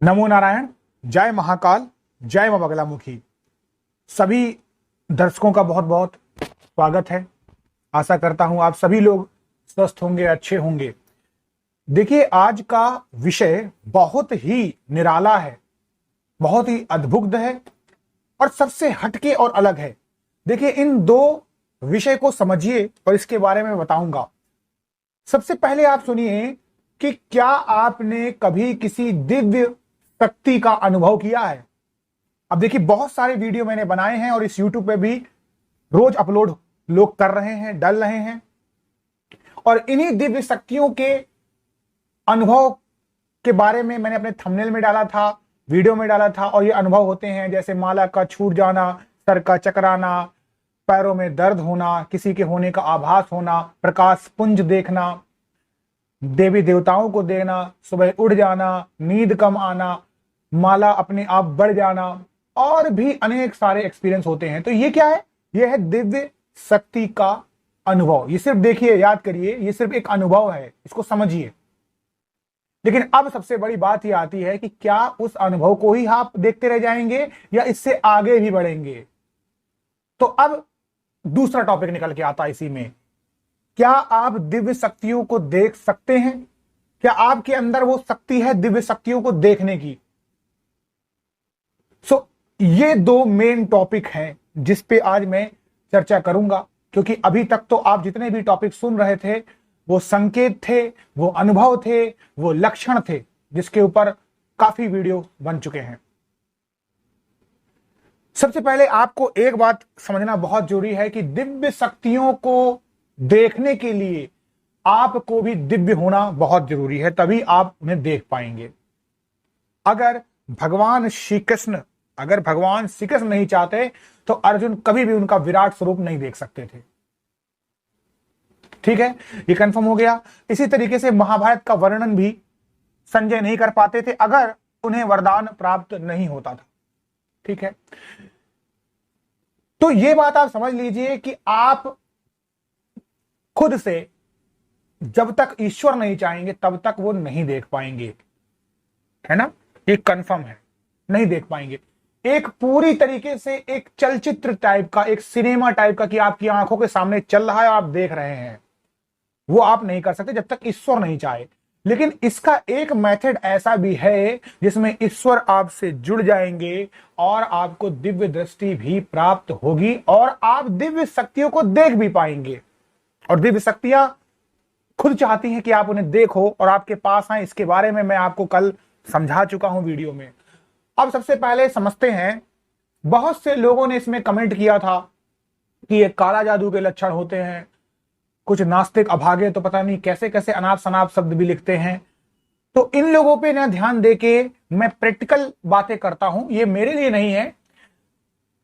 नमो नारायण। जय महाकाल। जय मां बगलामुखी। सभी दर्शकों का बहुत बहुत स्वागत है। आशा करता हूं आप सभी लोग स्वस्थ होंगे, अच्छे होंगे। देखिए, आज का विषय बहुत ही निराला है, बहुत ही अद्भुत है और सबसे हटके और अलग है। देखिए, इन दो विषय को समझिए और इसके बारे में बताऊंगा। सबसे पहले आप सुनिए कि क्या आपने कभी किसी दिव्य शक्ति का अनुभव किया है। अब देखिए, बहुत सारे वीडियो मैंने बनाए हैं और इस YouTube पे भी रोज अपलोड लोग कर रहे हैं, डाल रहे हैं। और इन्हीं दिव्य शक्तियों के अनुभव के बारे में मैंने अपने थंबनेल में डाला था, वीडियो में डाला था। और ये अनुभव होते हैं जैसे माला का छूट जाना, सर का चकराना, पैरों में दर्द होना, किसी के होने का आभास होना, प्रकाश पुंज देखना, देवी देवताओं को देखना, सुबह उठ जाना, नींद कम आना, माला अपने आप बढ़ जाना और भी अनेक सारे एक्सपीरियंस होते हैं। तो ये क्या है? ये है दिव्य शक्ति का अनुभव। ये सिर्फ देखिए, याद करिए, ये सिर्फ एक अनुभव है, इसको समझिए। लेकिन अब सबसे बड़ी बात ये आती है कि क्या उस अनुभव को ही आप देखते रह जाएंगे या इससे आगे भी बढ़ेंगे। तो अब दूसरा टॉपिक निकल के आता है इसी में। क्या आप दिव्य शक्तियों को देख सकते हैं? क्या आपके अंदर वो शक्ति है दिव्य शक्तियों को देखने की? ये दो मेन टॉपिक हैं जिस पे आज मैं चर्चा करूंगा, क्योंकि अभी तक तो आप जितने भी टॉपिक सुन रहे थे वो संकेत थे, वो अनुभव थे, वो लक्षण थे, जिसके ऊपर काफी वीडियो बन चुके हैं। सबसे पहले आपको एक बात समझना बहुत जरूरी है कि दिव्य शक्तियों को देखने के लिए आपको भी दिव्य होना बहुत जरूरी है, तभी आप उन्हें देख पाएंगे। अगर भगवान श्री कृष्ण नहीं चाहते तो अर्जुन कभी भी उनका विराट स्वरूप नहीं देख सकते थे। ठीक है, ये कंफर्म हो गया। इसी तरीके से महाभारत का वर्णन भी संजय नहीं कर पाते थे अगर उन्हें वरदान प्राप्त नहीं होता था। ठीक है, तो ये बात आप समझ लीजिए कि आप खुद से जब तक ईश्वर नहीं चाहेंगे तब तक वो नहीं देख पाएंगे, है ना? ये कंफर्म है, नहीं देख पाएंगे। एक पूरी तरीके से एक चलचित्र टाइप का, एक सिनेमा टाइप का कि आपकी आंखों के सामने चल रहा है और आप देख रहे हैं, वो आप नहीं कर सकते जब तक ईश्वर नहीं चाहे। लेकिन इसका एक मेथड ऐसा भी है जिसमें ईश्वर आपसे जुड़ जाएंगे और आपको दिव्य दृष्टि भी प्राप्त होगी और आप दिव्य शक्तियों को देख भी पाएंगे। और दिव्य शक्तियां खुद चाहती हैं कि आप उन्हें देखो और आपके पास आए। इसके बारे में मैं आपको कल समझा चुका हूं वीडियो में। अब सबसे पहले समझते हैं, बहुत से लोगों ने इसमें कमेंट किया था कि ये काला जादू के लक्षण होते हैं। कुछ नास्तिक अभागे तो पता नहीं कैसे कैसे अनाप शनाप शब्द भी लिखते हैं। तो इन लोगों पे ना ध्यान देके मैं प्रैक्टिकल बातें करता हूं, ये मेरे लिए नहीं है।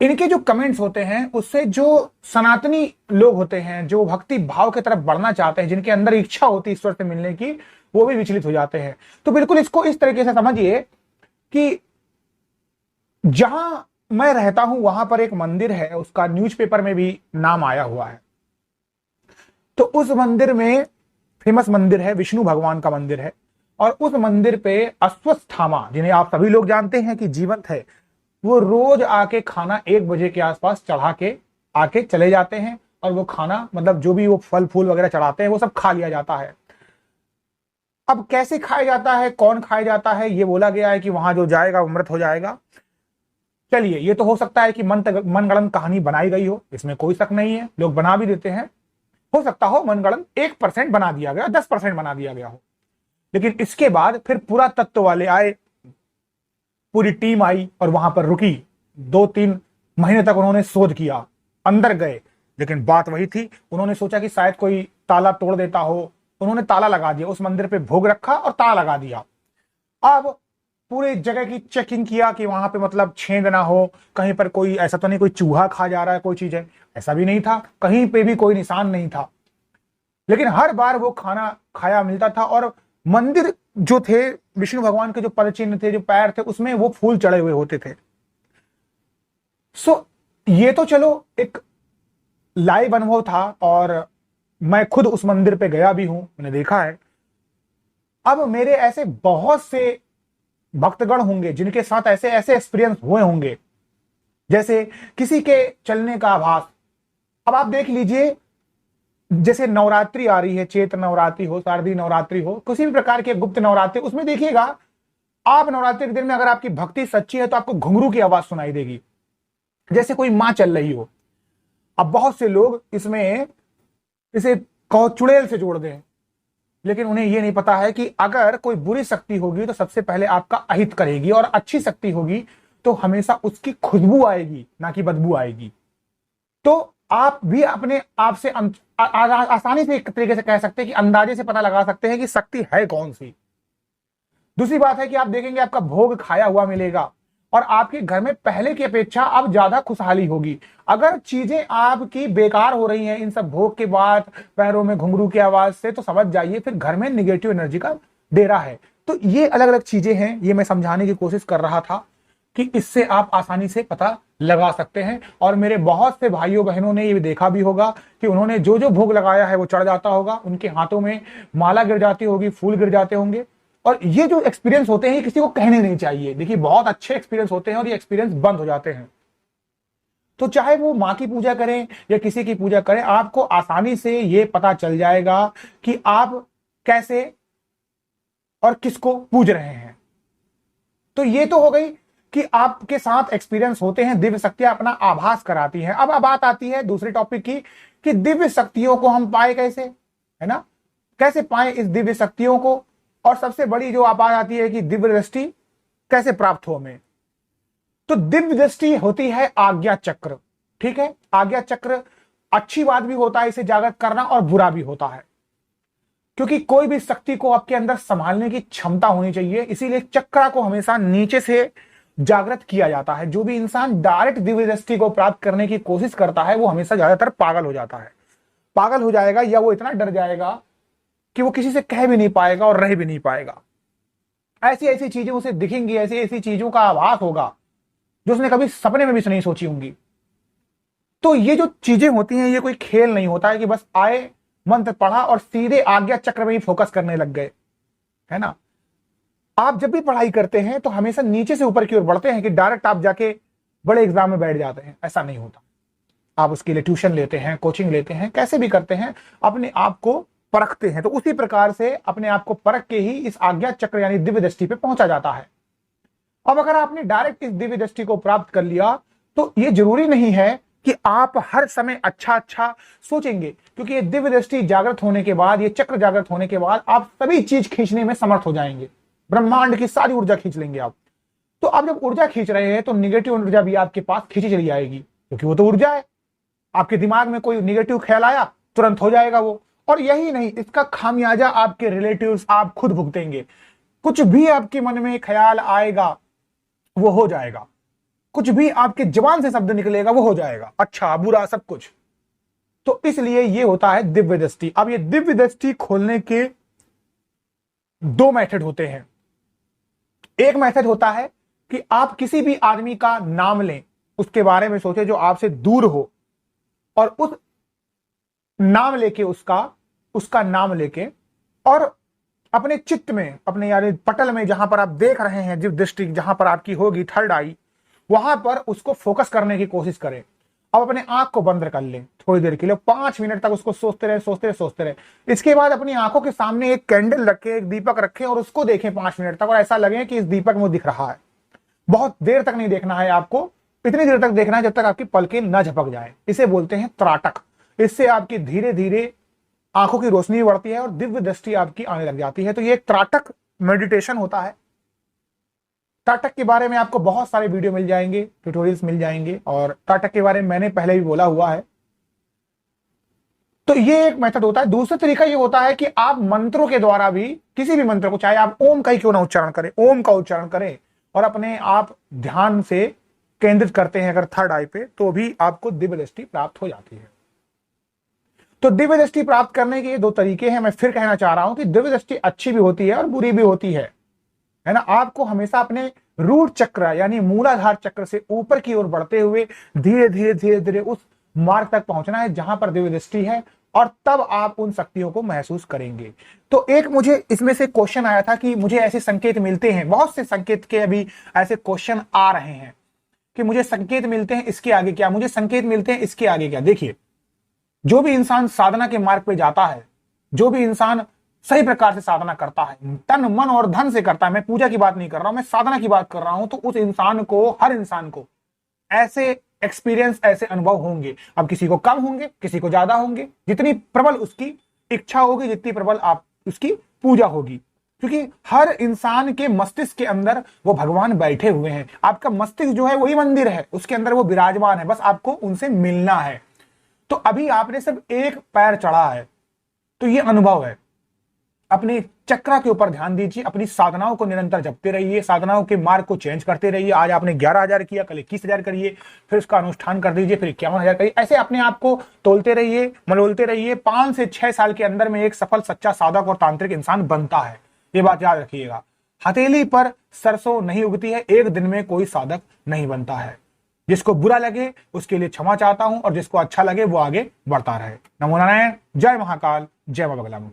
इनके जो कमेंट्स होते हैं उससे जो सनातनी लोग होते हैं, जो भक्ति भाव की तरफ बढ़ना चाहते हैं, जिनके अंदर इच्छा होती है ईश्वर से मिलने की, वो भी विचलित हो जाते हैं। तो बिल्कुल इसको इस तरीके से समझिए कि जहां मैं रहता हूं वहां पर एक मंदिर है, उसका न्यूज़पेपर में भी नाम आया हुआ है। तो उस मंदिर में फेमस मंदिर है, विष्णु भगवान का मंदिर है। और उस मंदिर पे अश्वत्थामा, जिन्हें आप सभी लोग जानते हैं कि जीवंत है, वो रोज आके खाना 1 बजे के आसपास चढ़ा के आके चले जाते हैं। और वो खाना, मतलब जो भी वो फल फूल वगैरह चढ़ाते हैं, वो सब खा लिया जाता है। अब कैसे खाया जाता है, कौन खाया जाता है, ये बोला गया है कि वहां जो जाएगा वो मृत हो जाएगा। चलिए, ये तो हो सकता है कि मनगढ़ंत कहानी बनाई गई हो, इसमें कोई शक नहीं है, लोग बना भी देते हैं। हो सकता हो मनगढ़ंत 1% बना दिया गया, 10% बना दिया गया हो। लेकिन इसके बाद फिर पूरा तत्व वाले आए, पूरी टीम आई और वहां पर रुकी। 2-3 महीने तक उन्होंने शोध किया, अंदर गए, लेकिन बात वही थी। उन्होंने सोचा कि शायद कोई ताला तोड़ देता हो, उन्होंने ताला लगा दिया, उस मंदिर पे भोग रखा और ताला लगा दिया। अब पूरे जगह की चेकिंग किया कि वहां पे मतलब छेद ना हो, कहीं पर कोई ऐसा तो नहीं कोई चूहा खा जा रहा है, कोई चीज है, ऐसा भी नहीं था, कहीं पे भी कोई निशान नहीं था। लेकिन हर बार वो खाना खाया मिलता था। और मंदिर जो थे, विष्णु भगवान के जो पद चिन्ह थे, जो पैर थे, उसमें वो फूल चढ़े हुए होते थे। ये तो चलो एक लाइव अनुभव था और मैं खुद उस मंदिर पे गया भी हूं, मैंने देखा है। अब मेरे ऐसे बहुत से भक्तगण होंगे जिनके साथ ऐसे ऐसे एक्सपीरियंस हुए होंगे, जैसे किसी के चलने का आभास। अब आप देख लीजिए, जैसे नवरात्रि आ रही है, चैत्र नवरात्रि हो, शारदीय नवरात्रि हो, किसी भी प्रकार के गुप्त नवरात्रि, उसमें देखिएगा आप नवरात्रि के दिन में अगर आपकी भक्ति सच्ची है तो आपको घुंघरू की आवाज सुनाई देगी, जैसे कोई मां चल रही हो। अब बहुत से लोग इसमें इसे कहो चुड़ैल से जोड़ दें, लेकिन उन्हें यह नहीं पता है कि अगर कोई बुरी शक्ति होगी तो सबसे पहले आपका अहित करेगी, और अच्छी शक्ति होगी तो हमेशा उसकी खुशबू आएगी, ना कि बदबू आएगी। तो आप भी अपने आप से आसानी से एक तरीके से कह सकते हैं कि अंदाजे से पता लगा सकते हैं कि शक्ति है कौन सी। दूसरी बात है कि आप देखेंगे आपका भोग खाया हुआ मिलेगा, और आपके घर में पहले की अपेक्षा अब ज्यादा खुशहाली होगी। अगर चीजें आपकी बेकार हो रही हैं इन सब भोग के बाद, पैरों में घुंघरू की आवाज से, तो समझ जाइए फिर घर में निगेटिव एनर्जी का डेरा है। तो ये अलग अलग चीजें हैं, ये मैं समझाने की कोशिश कर रहा था कि इससे आप आसानी से पता लगा सकते हैं। और मेरे बहुत से भाइयों बहनों ने ये देखा भी होगा कि उन्होंने जो जो भोग लगाया है वो चढ़ जाता होगा, उनके हाथों में माला गिर जाती होगी, फूल गिर जाते होंगे। और ये जो एक्सपीरियंस होते हैं ये किसी को कहने नहीं चाहिए। देखिए बहुत अच्छे एक्सपीरियंस होते हैं और ये एक्सपीरियंस बंद हो जाते हैं। तो चाहे वो माँ की पूजा करें या किसी की पूजा करें, आपको आसानी से ये पता चल जाएगा कि आप कैसे और किसको पूज रहे हैं। तो ये तो हो गई कि आपके साथ एक्सपीरियंस होते हैं, दिव्य शक्तियां अपना आभास कराती हैं। अब बात आती है दूसरे टॉपिक की कि दिव्य शक्तियों को हम पाए कैसे, है ना, कैसे पाए इस दिव्य शक्तियों को। और सबसे बड़ी जो बात आती है कि दिव्य दृष्टि कैसे प्राप्त हो हमें। तो दिव्य दृष्टि होती है आज्ञा चक्र, ठीक है। आज्ञा चक्र अच्छी बात भी होता है इसे जागृत करना, और बुरा भी होता है, क्योंकि कोई भी शक्ति को आपके अंदर संभालने की क्षमता होनी चाहिए। इसीलिए चक्र को हमेशा नीचे से जागृत किया जाता है। जो भी इंसान डायरेक्ट दिव्य दृष्टि को प्राप्त करने की कोशिश करता है वो हमेशा ज्यादातर पागल हो जाता है। पागल हो जाएगा या वो इतना डर जाएगा कि वो किसी से कह भी नहीं पाएगा और रह भी नहीं पाएगा। ऐसी ऐसी चीजें उसे दिखेंगी, ऐसी ऐसी चीजों का आभास होगा जो उसने कभी सपने में भी नहीं सोची होंगी। तो ये जो चीजें होती हैं ये कोई खेल नहीं होता है कि बस आए, मंत्र पढ़ा और सीधे आज्ञा चक्र में ही फोकस करने लग गए, है ना। आप जब भी पढ़ाई करते हैं तो हमेशा नीचे से ऊपर की ओर बढ़ते हैं कि डायरेक्ट आप जाके बड़े एग्जाम में बैठ जाते हैं, ऐसा नहीं होता। आप उसके लिए ट्यूशन लेते हैं, कोचिंग लेते हैं, कैसे भी करते हैं, अपने आप को परखते हैं। तो उसी प्रकार से अपने आप को परख के ही इस आज्ञा चक्र यानी दिव्य दृष्टि पे पहुंचा जाता है। अब अगर आपने डायरेक्ट इस दिव्य दृष्टि को प्राप्त कर लिया तो ये जरूरी नहीं है कि आप हर समय अच्छा अच्छा सोचेंगे, क्योंकि ये दिव्य दृष्टि जागृत होने के बाद, ये चक्र जागृत होने के बाद आप सभी चीज खींचने में समर्थ हो जाएंगे। ब्रह्मांड की सारी ऊर्जा खींच लेंगे आप। तो आप जब ऊर्जा खींच रहे हैं तो निगेटिव ऊर्जा भी आपके पास खींची चली आएगी, क्योंकि वो तो ऊर्जा है। आपके दिमाग में कोई निगेटिव ख्याल आया तुरंत हो जाएगा वो। और यही नहीं, इसका खामियाजा आपके रिलेटिव्स आप खुद भुगतेंगे। कुछ भी आपके मन में ख्याल आएगा वो हो जाएगा, कुछ भी आपके जबान से शब्द निकलेगा वो हो जाएगा, अच्छा बुरा सब कुछ। तो इसलिए ये होता है दिव्य दृष्टि। अब ये दिव्य दृष्टि खोलने के दो मेथड होते हैं। एक मेथड होता है कि आप किसी भी आदमी का नाम लें, उसके बारे में सोचें जो आपसे दूर हो, और उस नाम लेके उसका नाम लेके और अपने चित्त में, अपने यानी पटल में जहां पर आप देख रहे हैं, दिव्य दृष्टि जहां पर आपकी होगी थर्ड आई, वहां पर उसको फोकस करने की कोशिश करें। अब अपने आंख को बंद कर लें थोड़ी देर के लिए, 5 मिनट तक उसको सोचते रहे। इसके बाद अपनी आंखों के सामने एक कैंडल रखें, एक दीपक रखें और उसको देखें 5 मिनट तक, और ऐसा लगे कि इस दीपक में वो दिख रहा है। बहुत देर तक नहीं देखना है आपको, इतनी देर तक देखना है जब तक आपकी पलकें न झपक जाए। इसे बोलते हैं त्राटक। इससे आपकी धीरे धीरे आंखों की रोशनी बढ़ती है और दिव्य दृष्टि आपकी आने लग जाती है। तो ये एक त्राटक मेडिटेशन होता है। त्राटक के बारे में आपको बहुत सारे वीडियो मिल जाएंगे, ट्यूटोरियल्स मिल जाएंगे, और त्राटक के बारे में मैंने पहले भी बोला हुआ है। तो ये एक मेथड होता है। दूसरा तरीका ये होता है कि आप मंत्रों के द्वारा भी, किसी भी मंत्र को, चाहे आप ओम का ही क्यों ना उच्चारण करें, ओम का उच्चारण करें और अपने आप ध्यान से केंद्रित करते हैं अगर थर्ड आई पे, तो भी आपको दिव्य दृष्टि प्राप्त हो जाती है। तो दिव्य दृष्टि प्राप्त करने के 2 तरीके हैं। मैं फिर कहना चाह रहा हूं कि दिव्य दृष्टि अच्छी भी होती है और बुरी भी होती है ना। आपको हमेशा अपने रूट चक्र यानी मूलाधार चक्र से ऊपर की ओर बढ़ते हुए धीरे धीरे उस मार्ग तक पहुंचना है जहां पर दिव्य दृष्टि है, और तब आप उन शक्तियों को महसूस करेंगे। तो एक मुझे इसमें से क्वेश्चन आया था कि मुझे ऐसे संकेत मिलते हैं, बहुत से संकेत के अभी ऐसे क्वेश्चन आ रहे हैं कि मुझे संकेत मिलते हैं इसके आगे क्या, मुझे संकेत मिलते हैं इसके आगे क्या। देखिए, जो भी इंसान साधना के मार्ग पे जाता है, जो भी इंसान सही प्रकार से साधना करता है, तन मन और धन से करता है, मैं पूजा की बात नहीं कर रहा हूं, मैं साधना की बात कर रहा हूं, तो उस इंसान को, हर इंसान को ऐसे एक्सपीरियंस, ऐसे अनुभव होंगे। अब किसी को कम होंगे, किसी को ज्यादा होंगे, जितनी प्रबल उसकी इच्छा होगी, जितनी प्रबल आप उसकी पूजा होगी, क्योंकि हर इंसान के मस्तिष्क के अंदर वो भगवान बैठे हुए हैं। आपका मस्तिष्क जो है वही मंदिर है, उसके अंदर वो विराजमान है, बस आपको उनसे मिलना है। तो अभी आपने सिर्फ एक पैर चढ़ा है, तो ये अनुभव है। अपने चक्र के ऊपर ध्यान दीजिए, अपनी साधनाओं को निरंतर जपते रहिए, साधनाओं के मार्ग को चेंज करते रहिए। आज आपने 11,000 किया, कल 21,000 करिए, फिर उसका अनुष्ठान कर दीजिए, फिर 51,000 करिए। ऐसे अपने आप को तोलते रहिए, मलोलते रहिए। 5 से 6 साल के अंदर में एक सफल, सच्चा साधक और तांत्रिक इंसान बनता है। ये बात याद रखिएगा। हथेली पर सरसों नहीं उगती है, एक दिन में कोई साधक नहीं बनता है। जिसको बुरा लगे उसके लिए क्षमा चाहता हूं, और जिसको अच्छा लगे वो आगे बढ़ता रहे। नमो नारायण। जय महाकाल, जय बाबा बगला मुखी।